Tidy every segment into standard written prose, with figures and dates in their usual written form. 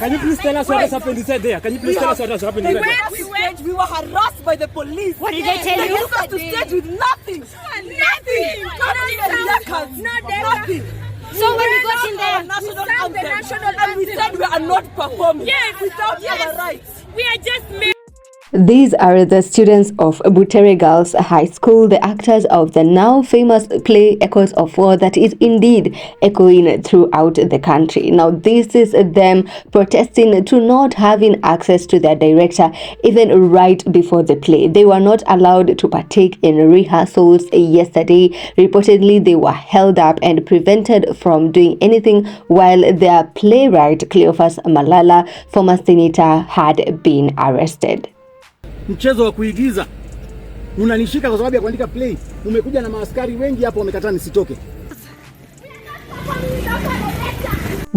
Can you please tell us what has happened inside there? Can you please tell us what has happened inside there? We were harassed by the police. What did they tell you? They took us to stage with nothing. Nothing. Nothing. So when we got in there, the national anthem, and we said we are not performing. Yes, without our rights. We are just made. These are the students of Butere Girls High School, the actors of the now famous play Echoes of War that is indeed echoing throughout the country. Now, this is them protesting to not having access to their director even right before the play. They were not allowed to partake in rehearsals yesterday. Reportedly, they were held up and prevented from doing anything while their playwright Cleophas Malala, former senator, had been arrested. Mchezo wa kuigiza unanishika kwa sababu ya kuandika play. Umekuja na maaskari wengi hapo wamekataa nisitoke.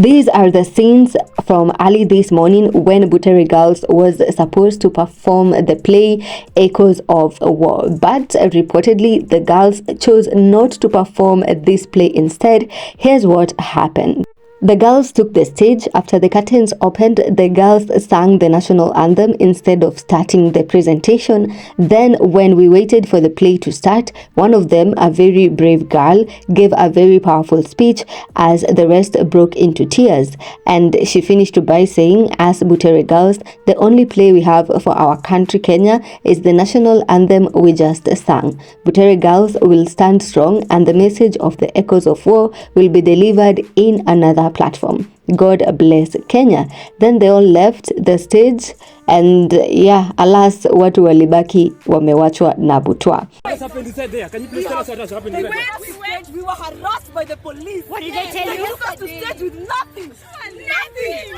These are the scenes from early this morning when Butere Girls was supposed to perform the play Echoes of War. But reportedly, the girls chose not to perform this play instead. Here's what happened. The girls took the stage. After the curtains opened, the girls sang the national anthem instead of starting the presentation. Then, when we waited for the play to start, one of them, a very brave girl, gave a very powerful speech as the rest broke into tears. And she finished by saying, as Butere Girls, the only play we have for our country, Kenya, is the national anthem we just sang. Butere Girls will stand strong and the message of the Echoes of War will be delivered in another platform. God bless Kenya. Then they all left the stage and alas, watu walibaki wamewachwa na butwa. What happened inside there? Can you please tell us what has happened inside there? We were harassed by the police. What did they tell you? They took us to stage with nothing. Nothing.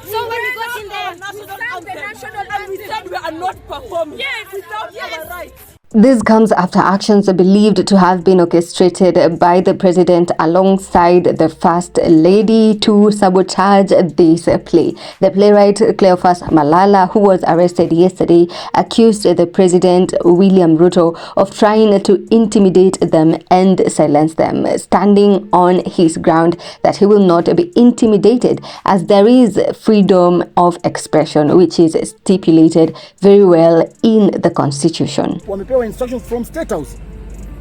So when we got in there, and we said we are not performing. Yes, without our rights. This comes after actions believed to have been orchestrated by the president alongside the first lady to sabotage this play. The playwright Cleophas Malala, who was arrested yesterday, accused the president William Ruto of trying to intimidate them and silence them, standing on his ground that he will not be intimidated as there is freedom of expression, which is stipulated very well in the constitution. Instructions from State House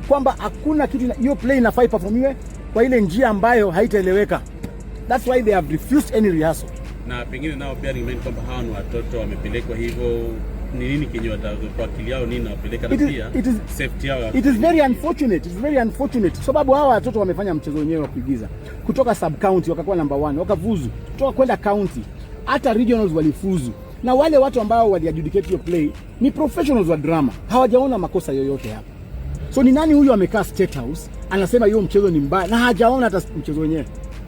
kwamba hakuna kitu hiyo play inafaa iperformiwe kwa ile njia ambayo haitaeleweka. That's why they have refused any rehearsal. Na pengine nao pia remind kwamba hawa ni watoto wamepelekwa hivyo, ni nini kinyo kwa akili yao nini wapeleka na pia safety yao. It is very unfortunate. It's very unfortunate. Sababu hawa watoto wamefanya mchezo wenyewe wa kuigiza. Kutoka sub county wakakuwa number 1, wakafuzu. Kutoka kwenda county, hata regionals walifuzu. Na wale watu ambao waliadjudicate your play ni professionals wa drama. Hawajaona makosa yoyote hapa. So ni nani huyu amekaa State House anasema hiyo mchezo ni mbaya na hajaona hata mchezo wenyewe?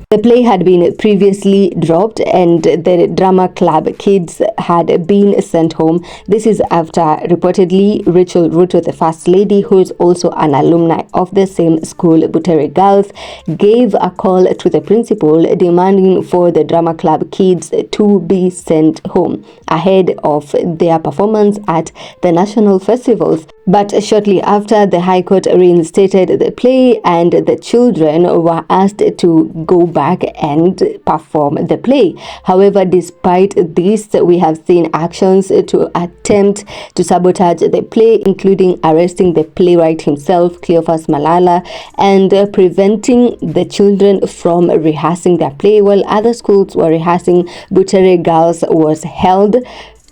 The play had been previously dropped and the drama club kids had been sent home. This is after reportedly Rachel Ruto, the first lady, who is also an alumni of the same school, Butere Girls, gave a call to the principal demanding for the drama club kids to be sent home ahead of their performance at the national festivals. But shortly after, the High Court reinstated the play and the children were asked to go back and perform the play. However, despite this, we have seen actions to attempt to sabotage the play, including arresting the playwright himself, Cleophas Malala, and preventing the children from rehearsing their play. While other schools were rehearsing, Butere Girls was held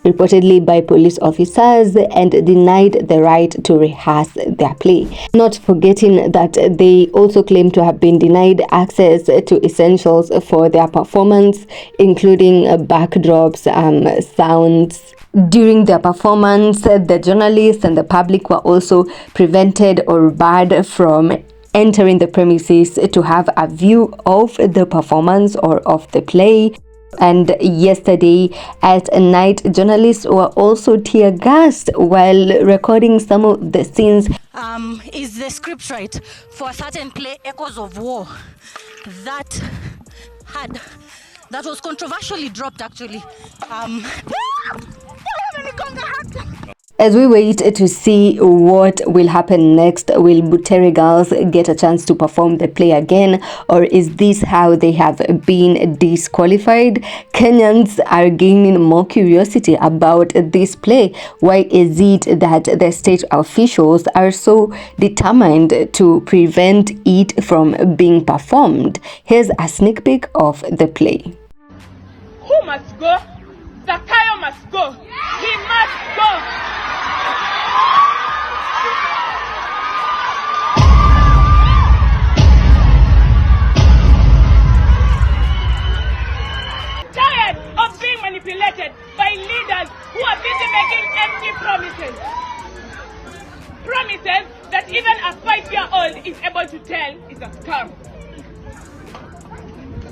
reportedly by police officers and denied the right to rehearse their play. Not forgetting that they also claim to have been denied access to essentials for their performance, including backdrops, sounds. During their performance, the journalists and the public were also prevented or barred from entering the premises to have a view of the performance or of the play. And yesterday at night, journalists were also tear gassed while recording some of the scenes. Is the script right for a certain play, Echoes of War, that was controversially dropped actually. As we wait to see what will happen next, will Butere Girls get a chance to perform the play again, or is this how they have been disqualified? Kenyans are gaining more curiosity about this play. Why is it that the state officials are so determined to prevent it from being performed? Here's a sneak peek of the play. Who must go? Zakayo must go. He must go. Tired of being manipulated by leaders who are busy making empty promises. Promises that even a 5-year-old is able to tell is a scam.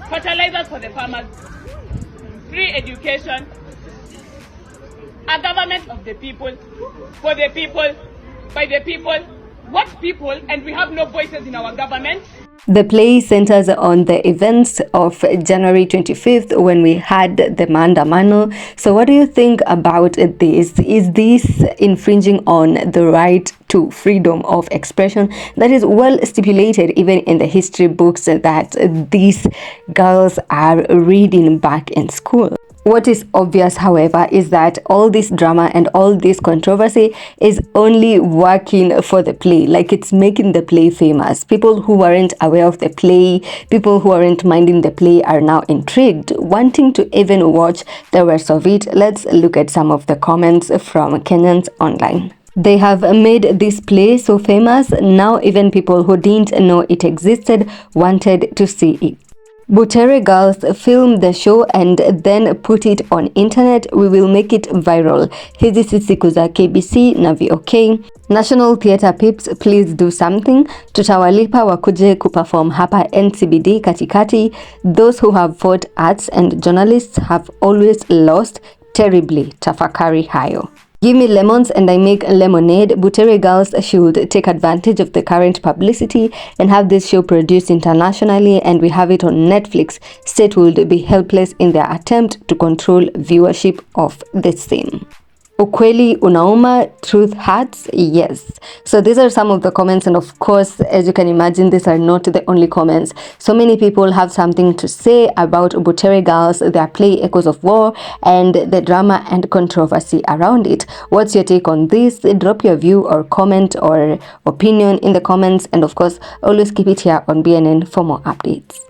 Fertilizers for the farmers, free education, a government of the people, for the people, by the people. What people? And we have no voices in our government. The play centers on the events of January 25th when we had the maandamano. So what do you think about this? Is this infringing on the right to freedom of expression that is well stipulated even in the history books that these girls are reading back in school? What is obvious, however, is that all this drama and all this controversy is only working for the play, like it's making the play famous. People who weren't aware of the play, people who weren't minding the play are now intrigued, wanting to even watch the rest of it. Let's look at some of the comments from Kenyans online. They have made this play so famous, now even people who didn't know it existed wanted to see it. Butere Girls filmed the show and then put it on internet. We will make it viral. Hizi si siku za KBC na VOK. National Theatre Pips, please do something. Tutawalipa wakuje kuperform hapa NCBD katikati. Those who have fought arts and journalists have always lost terribly. Tafakari hayo. Give me lemons and I make lemonade. Butere Girls should take advantage of the current publicity and have this show produced internationally, and we have it on Netflix. State would be helpless in their attempt to control viewership of the same. Ukweli unauma, truth hurts, yes. So these are some of the comments, and of course, as you can imagine, these are not the only comments. So many people have something to say about Butere Girls, their play Echoes of War, and the drama and controversy around it. What's your take on this? Drop your view or comment or opinion in the comments, and of course, always keep it here on BNN for more updates.